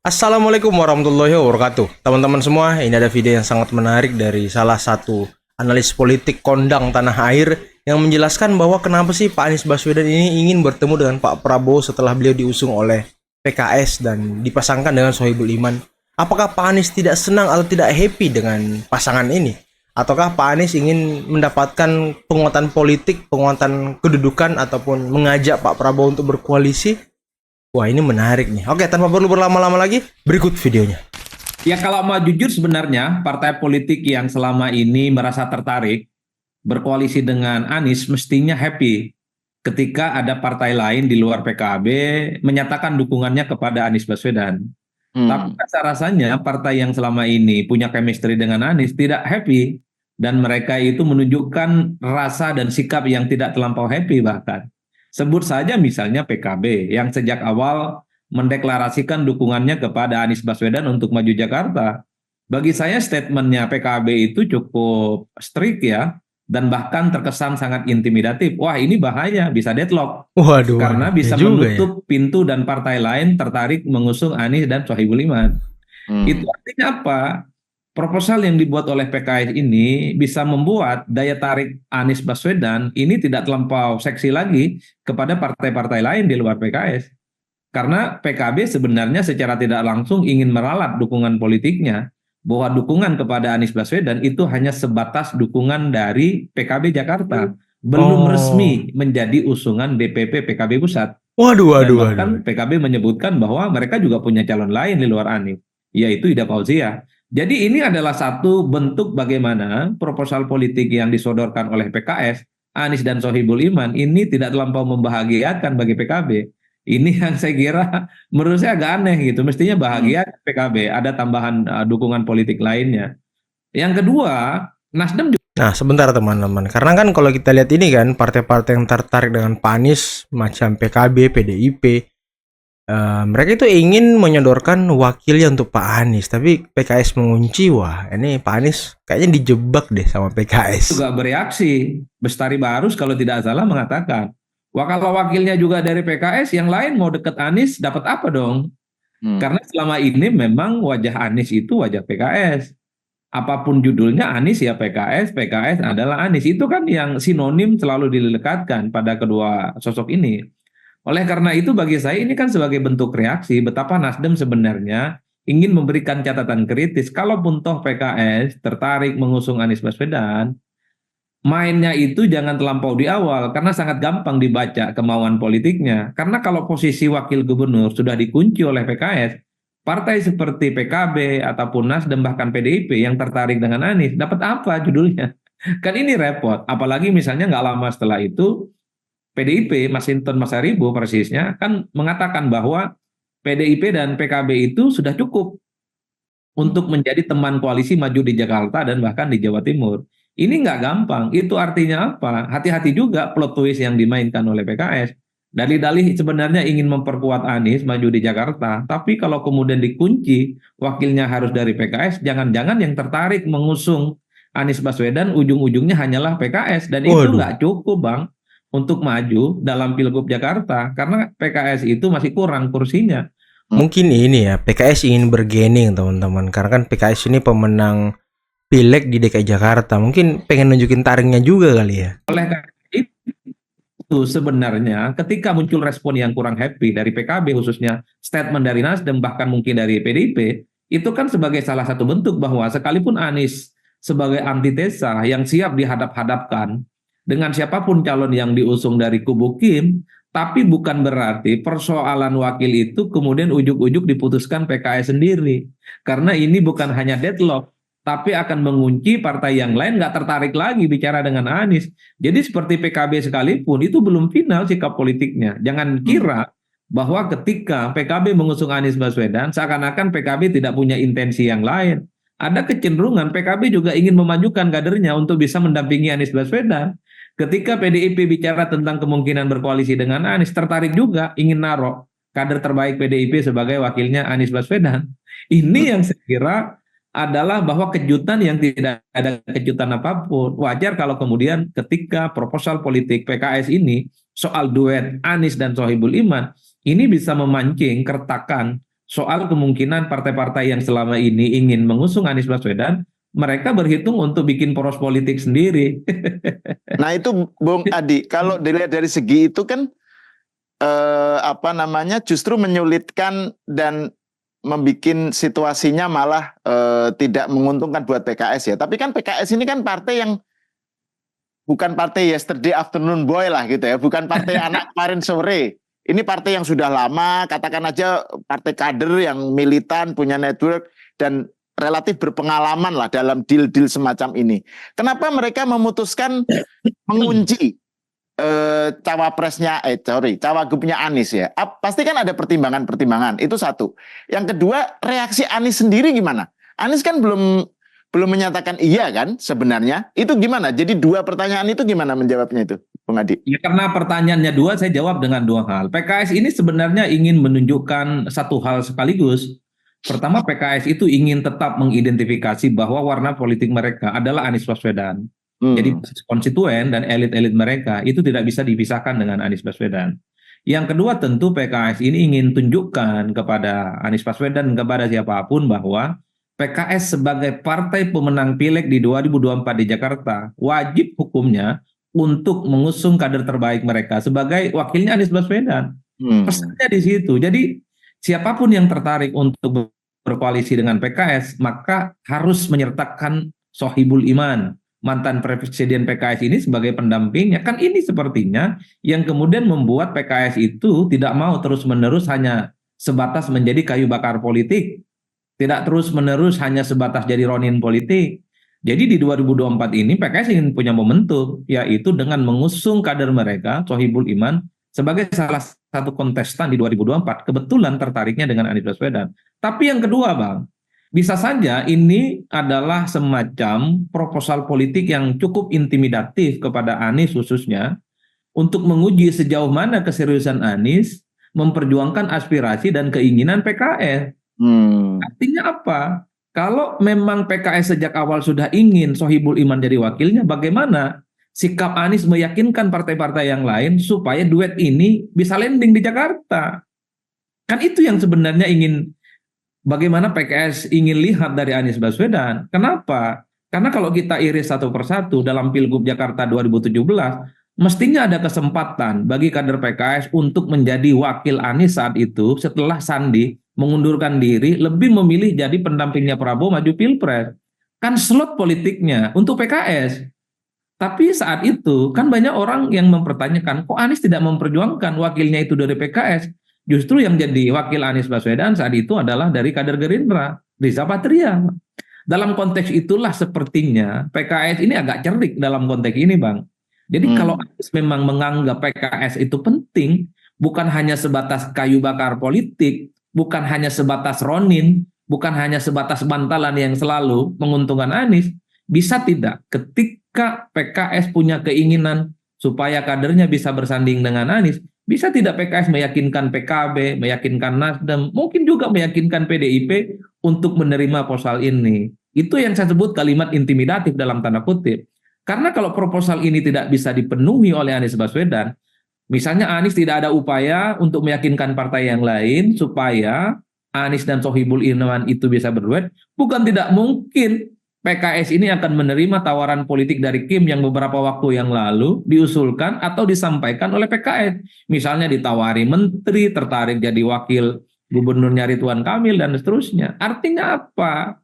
Assalamualaikum warahmatullahi wabarakatuh. Teman-teman semua, ini ada video yang sangat menarik dari salah satu analis politik kondang tanah air yang menjelaskan bahwa kenapa sih Pak Anies Baswedan ini ingin bertemu dengan Pak Prabowo setelah beliau diusung oleh PKS dan dipasangkan dengan Sohibul Iman. Apakah Pak Anies tidak senang atau tidak happy dengan pasangan ini? Ataukah Pak Anies ingin mendapatkan penguatan politik, penguatan kedudukan, ataupun mengajak Pak Prabowo untuk berkoalisi? Wah, ini menarik nih. Oke, tanpa perlu berlama-lama lagi, berikut videonya. Ya kalau mau jujur sebenarnya partai politik yang selama ini merasa tertarik berkoalisi dengan Anies mestinya happy ketika ada partai lain di luar PKB menyatakan dukungannya kepada Anies Baswedan. Tapi rasa-rasanya partai yang selama ini punya chemistry dengan Anies tidak happy dan mereka itu menunjukkan rasa dan sikap yang tidak terlampau happy bahkan. Sebut saja misalnya PKB yang sejak awal mendeklarasikan dukungannya kepada Anies Baswedan untuk maju Jakarta. Bagi saya statementnya PKB itu cukup strict ya, dan bahkan terkesan sangat intimidatif. Wah ini bahaya, bisa deadlock. Waduh, waduh. Karena Ya bisa juga ya. menutup pintu dan partai lain tertarik mengusung Anies dan Sohibul Iman. Itu artinya apa? Proposal yang dibuat oleh PKS ini bisa membuat daya tarik Anies Baswedan ini tidak terlampau seksi lagi kepada partai-partai lain di luar PKS. Karena PKB sebenarnya secara tidak langsung ingin meralat dukungan politiknya, bahwa dukungan kepada Anies Baswedan itu hanya sebatas dukungan dari PKB Jakarta, belum Oh, resmi menjadi usungan DPP PKB Pusat. waduh, Dan waduh, waduh. bahkan PKB menyebutkan bahwa mereka juga punya calon lain di luar Anies, yaitu Ida Fauzia. Jadi ini adalah satu bentuk bagaimana proposal politik yang disodorkan oleh PKS, Anies dan Sohibul Iman ini tidak terlampau membahagiakan bagi PKB. Ini yang saya kira menurut saya agak aneh gitu. Mestinya bahagia PKB, ada tambahan dukungan politik lainnya. Yang kedua, Nasdem juga. Nah, sebentar teman-teman. Karena kan kalau kita lihat ini kan, partai-partai yang tertarik dengan Pak Anies, macam PKB, PDIP, mereka itu ingin menyodorkan wakilnya untuk Pak Anies. Tapi PKS mengunci, wah ini Pak Anies kayaknya dijebak deh sama PKS. juga bereaksi. Bestari Barus kalau tidak salah mengatakan, wah kalau wakilnya juga dari PKS, yang lain mau deket Anies dapat apa dong? Karena selama ini memang wajah Anies itu wajah PKS. Apapun judulnya Anies ya PKS, PKS adalah Anies. Itu kan yang sinonim selalu dilekatkan pada kedua sosok ini. Oleh karena itu bagi saya ini kan sebagai bentuk reaksi betapa Nasdem sebenarnya ingin memberikan catatan kritis. Kalaupun toh PKS tertarik mengusung Anies Baswedan, mainnya itu jangan terlampau di awal karena sangat gampang dibaca kemauan politiknya. Karena kalau posisi wakil gubernur sudah dikunci oleh PKS, partai seperti PKB ataupun Nasdem bahkan PDIP yang tertarik dengan Anies dapat apa judulnya? Kan ini repot. Apalagi misalnya nggak lama setelah itu PDIP Masinton Masaribu persisnya kan mengatakan bahwa PDIP dan PKB itu sudah cukup untuk menjadi teman koalisi maju di Jakarta dan bahkan di Jawa Timur. Ini nggak gampang. Itu artinya apa? Hati-hati juga plot twist yang dimainkan oleh PKS. Dalih-dalih sebenarnya ingin memperkuat Anies maju di Jakarta, tapi kalau kemudian dikunci wakilnya harus dari PKS, jangan-jangan yang tertarik mengusung Anies Baswedan ujung-ujungnya hanyalah PKS dan itu Waduh. nggak cukup bang untuk maju dalam Pilgub Jakarta karena PKS itu masih kurang kursinya. Mungkin ini ya, PKS ingin bergening teman-teman. Karena kan PKS ini pemenang pileg di DKI Jakarta. Mungkin pengen nunjukin taringnya juga kali ya. Oleh karena itu sebenarnya ketika muncul respon yang kurang happy dari PKB khususnya statement dari Nasdem bahkan mungkin dari PDIP itu kan sebagai salah satu bentuk bahwa sekalipun Anies sebagai antitesa yang siap dihadap-hadapkan dengan siapapun calon yang diusung dari kubu Kim, tapi bukan berarti persoalan wakil itu kemudian ujuk-ujuk diputuskan PKS sendiri karena ini bukan hanya deadlock tapi akan mengunci partai yang lain nggak tertarik lagi bicara dengan Anies. Jadi seperti PKB sekalipun itu belum final sikap politiknya. Jangan kira bahwa ketika PKB mengusung Anies Baswedan seakan-akan PKB tidak punya intensi yang lain. Ada kecenderungan PKB juga ingin memajukan kadernya untuk bisa mendampingi Anies Baswedan. Ketika PDIP bicara tentang kemungkinan berkoalisi dengan Anies, tertarik juga ingin naruh kader terbaik PDIP sebagai wakilnya Anies Baswedan. Ini yang saya kira adalah bahwa kejutan yang tidak ada kejutan apapun. Wajar kalau kemudian ketika proposal politik PKS ini soal duet Anies dan Sohibul Iman ini bisa memancing keretakan soal kemungkinan partai-partai yang selama ini ingin mengusung Anies Baswedan, mereka berhitung untuk bikin poros politik sendiri. Nah itu Bung Adi, kalau dilihat dari segi itu kan justru menyulitkan dan membuat situasinya malah tidak menguntungkan buat PKS ya. Tapi kan PKS ini kan partai yang bukan partai yesterday afternoon boy lah gitu ya, bukan partai anak kemarin sore. Ini partai yang sudah lama, katakan aja partai kader yang militan, punya network dan relatif berpengalaman lah dalam deal-deal semacam ini. Kenapa mereka memutuskan mengunci cawagupnya Anies ya? Pasti kan ada pertimbangan-pertimbangan, itu satu. Yang kedua, reaksi Anies sendiri gimana? Anies kan belum menyatakan iya kan sebenarnya. Itu gimana? Jadi dua pertanyaan itu gimana menjawabnya itu, Bung Adi? Ya, karena pertanyaannya dua, saya jawab dengan dua hal. PKS ini sebenarnya ingin menunjukkan satu hal sekaligus. Pertama, PKS itu ingin tetap mengidentifikasi bahwa warna politik mereka adalah Anies Baswedan. Jadi konstituen dan elit-elit mereka itu tidak bisa dipisahkan dengan Anies Baswedan. Yang kedua, tentu PKS ini ingin tunjukkan kepada Anies Baswedan, kepada siapapun bahwa PKS sebagai partai pemenang pileg di 2024 di Jakarta wajib hukumnya untuk mengusung kader terbaik mereka sebagai wakilnya Anies Baswedan. Pesannya di situ. Jadi siapapun yang tertarik untuk berkoalisi dengan PKS maka harus menyertakan Sohibul Iman, mantan presiden PKS ini sebagai pendampingnya. Kan ini sepertinya yang kemudian membuat PKS itu tidak mau terus-menerus hanya sebatas menjadi kayu bakar politik. Tidak terus-menerus hanya sebatas jadi ronin politik. Jadi di 2024 ini PKS ingin punya momentum, yaitu dengan mengusung kader mereka, Sohibul Iman, sebagai salah satu kontestan di 2024. Kebetulan tertariknya dengan Anies Baswedan. Tapi yang kedua, Bang, bisa saja ini adalah semacam proposal politik yang cukup intimidatif kepada Anies khususnya, untuk menguji sejauh mana keseriusan Anies memperjuangkan aspirasi dan keinginan PKS. Artinya apa? Kalau memang PKS sejak awal sudah ingin Sohibul Iman jadi wakilnya, bagaimana sikap Anies meyakinkan partai-partai yang lain supaya duet ini bisa landing di Jakarta? Kan itu yang sebenarnya bagaimana PKS ingin lihat dari Anies Baswedan. Kenapa? Karena kalau kita iris satu persatu dalam Pilgub Jakarta 2017, mestinya ada kesempatan bagi kader PKS untuk menjadi wakil Anies saat itu setelah Sandi mengundurkan diri, lebih memilih jadi pendampingnya Prabowo maju Pilpres. Kan slot politiknya untuk PKS. Tapi saat itu kan banyak orang yang mempertanyakan, kok Anies tidak memperjuangkan wakilnya itu dari PKS? Justru yang jadi wakil Anies Baswedan saat itu adalah dari kader Gerindra, Riza Patria. Dalam konteks itulah sepertinya PKS ini agak cerdik dalam konteks ini, Bang. Jadi kalau Anies memang menganggap PKS itu penting, bukan hanya sebatas kayu bakar politik, bukan hanya sebatas ronin, bukan hanya sebatas bantalan yang selalu menguntungkan Anies, bisa tidak ketika PKS punya keinginan supaya kadernya bisa bersanding dengan Anies, bisa tidak PKS meyakinkan PKB, meyakinkan Nasdem, mungkin juga meyakinkan PDIP untuk menerima proposal ini. Itu yang saya sebut kalimat intimidatif dalam tanda kutip. Karena kalau proposal ini tidak bisa dipenuhi oleh Anies Baswedan, misalnya Anies tidak ada upaya untuk meyakinkan partai yang lain supaya Anies dan Sohibul Iman itu bisa berduet, bukan tidak mungkin PKS ini akan menerima tawaran politik dari Kim yang beberapa waktu yang lalu diusulkan atau disampaikan oleh PKS. Misalnya ditawari menteri, tertarik jadi wakil gubernurnya Ridwan Kamil dan seterusnya. Artinya apa?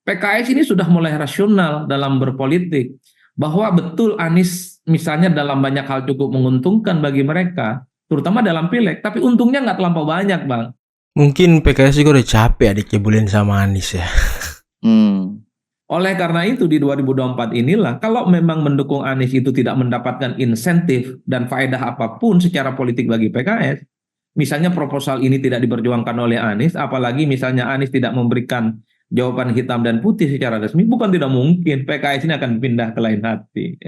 PKS ini sudah mulai rasional dalam berpolitik. Bahwa betul Anies misalnya dalam banyak hal cukup menguntungkan bagi mereka, terutama dalam pileg, tapi untungnya nggak terlampau banyak, Bang. Mungkin PKS juga udah capek dikibulin sama Anies ya. Oleh karena itu di 2024 inilah, kalau memang mendukung Anies itu tidak mendapatkan insentif dan faedah apapun secara politik bagi PKS, misalnya proposal ini tidak diperjuangkan oleh Anies, apalagi misalnya Anies tidak memberikan jawaban hitam dan putih secara resmi, bukan tidak mungkin PKS ini akan pindah ke lain hati.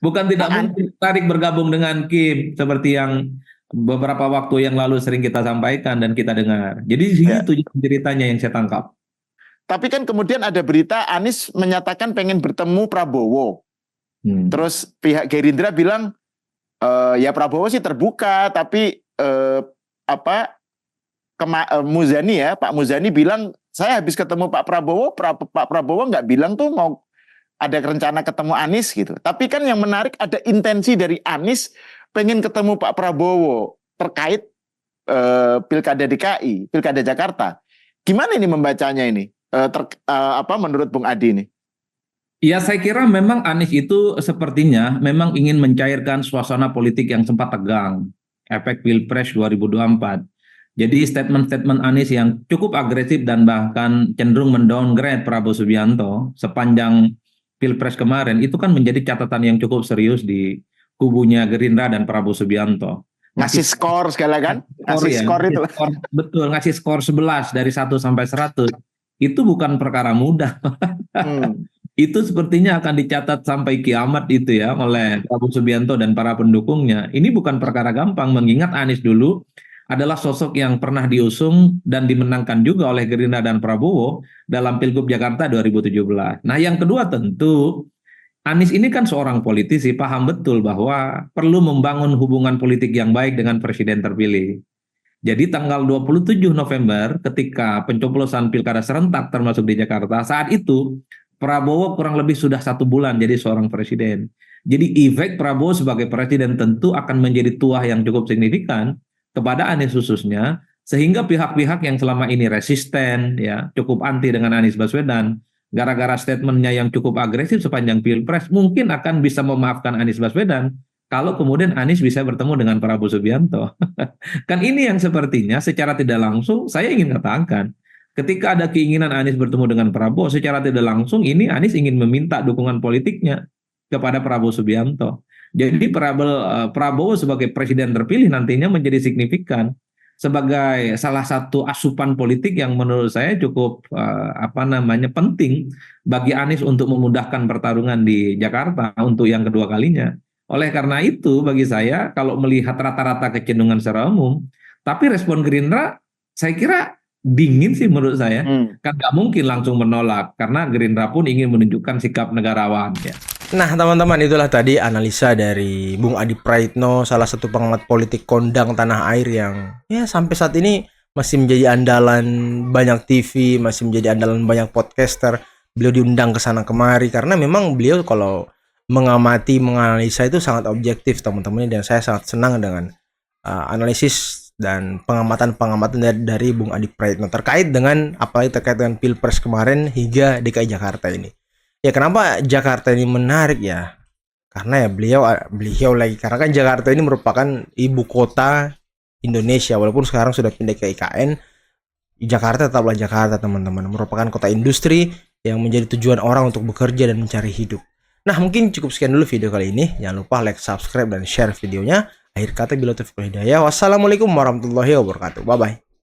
Bukan tidak mungkin tarik bergabung dengan Kim seperti yang beberapa waktu yang lalu sering kita sampaikan dan kita dengar. Jadi itu ceritanya yang saya tangkap. Tapi kan kemudian ada berita Anies menyatakan pengen bertemu Prabowo. Terus pihak Gerindra bilang ya Prabowo sih terbuka, tapi Muzani ya, Pak Muzani bilang saya habis ketemu Pak Prabowo, Pak Prabowo nggak bilang tuh mau ada rencana ketemu Anies gitu. Tapi kan yang menarik ada intensi dari Anies pengen ketemu Pak Prabowo terkait Pilkada DKI, Pilkada Jakarta. Gimana ini membacanya ini? Menurut Bung Adi ini? Ya, saya kira memang Anies itu sepertinya memang ingin mencairkan suasana politik yang sempat tegang, efek Pilpres 2024. Jadi statement-statement Anies yang cukup agresif dan bahkan cenderung mendowngrade Prabowo Subianto sepanjang Pilpres kemarin itu kan menjadi catatan yang cukup serius di kubunya Gerindra dan Prabowo Subianto. Ngasih skor segala kan? Ngasih skor itu. Betul, ngasih skor 11 dari 1 sampai 100. Itu bukan perkara mudah. Itu sepertinya akan dicatat sampai kiamat itu ya oleh Prabowo Subianto dan para pendukungnya. Ini bukan perkara gampang mengingat Anies dulu adalah sosok yang pernah diusung dan dimenangkan juga oleh Gerindra dan Prabowo dalam Pilgub Jakarta 2017. Nah, yang kedua tentu Anies ini kan seorang politisi, paham betul bahwa perlu membangun hubungan politik yang baik dengan presiden terpilih. Jadi tanggal 27 November ketika pencoblosan pilkada serentak termasuk di Jakarta, saat itu Prabowo kurang lebih sudah 1 bulan jadi seorang presiden. Jadi efek Prabowo sebagai presiden tentu akan menjadi tuah yang cukup signifikan kepada Anies khususnya, sehingga pihak-pihak yang selama ini resisten, ya cukup anti dengan Anies Baswedan, gara-gara statementnya yang cukup agresif sepanjang Pilpres, mungkin akan bisa memaafkan Anies Baswedan kalau kemudian Anies bisa bertemu dengan Prabowo Subianto. Kan ini yang sepertinya secara tidak langsung saya ingin katakan, ketika ada keinginan Anies bertemu dengan Prabowo, secara tidak langsung ini Anies ingin meminta dukungan politiknya kepada Prabowo Subianto. Jadi Prabowo sebagai presiden terpilih nantinya menjadi signifikan sebagai salah satu asupan politik yang menurut saya cukup penting bagi Anies untuk memudahkan pertarungan di Jakarta untuk yang kedua kalinya. Oleh karena itu bagi saya kalau melihat rata-rata kecenderungan secara umum, tapi respon Gerindra saya kira dingin sih menurut saya. Kan nggak mungkin langsung menolak karena Gerindra pun ingin menunjukkan sikap negarawan ya. Nah, teman-teman, itulah tadi analisa dari Bung Adi Praitno, salah satu pengamat politik kondang tanah air yang ya sampai saat ini masih menjadi andalan banyak TV, masih menjadi andalan banyak podcaster. Beliau diundang ke sana kemari karena memang beliau kalau mengamati, menganalisa itu sangat objektif, teman-teman, dan saya sangat senang dengan analisis dan pengamatan dari Bung Adi Praitno terkait dengan Pilpres kemarin hingga DKI Jakarta ini. Ya, kenapa Jakarta ini menarik ya? Karena ya beliau lagi, karena kan Jakarta ini merupakan ibu kota Indonesia, walaupun sekarang sudah pindah ke IKN. Jakarta tetaplah Jakarta, teman-teman, merupakan kota industri yang menjadi tujuan orang untuk bekerja dan mencari hidup. Nah, mungkin cukup sekian dulu video kali ini. Jangan lupa like, subscribe, dan share videonya. Akhir kata, bila taufiq wal hidayah. Wassalamualaikum warahmatullahi wabarakatuh. Bye bye.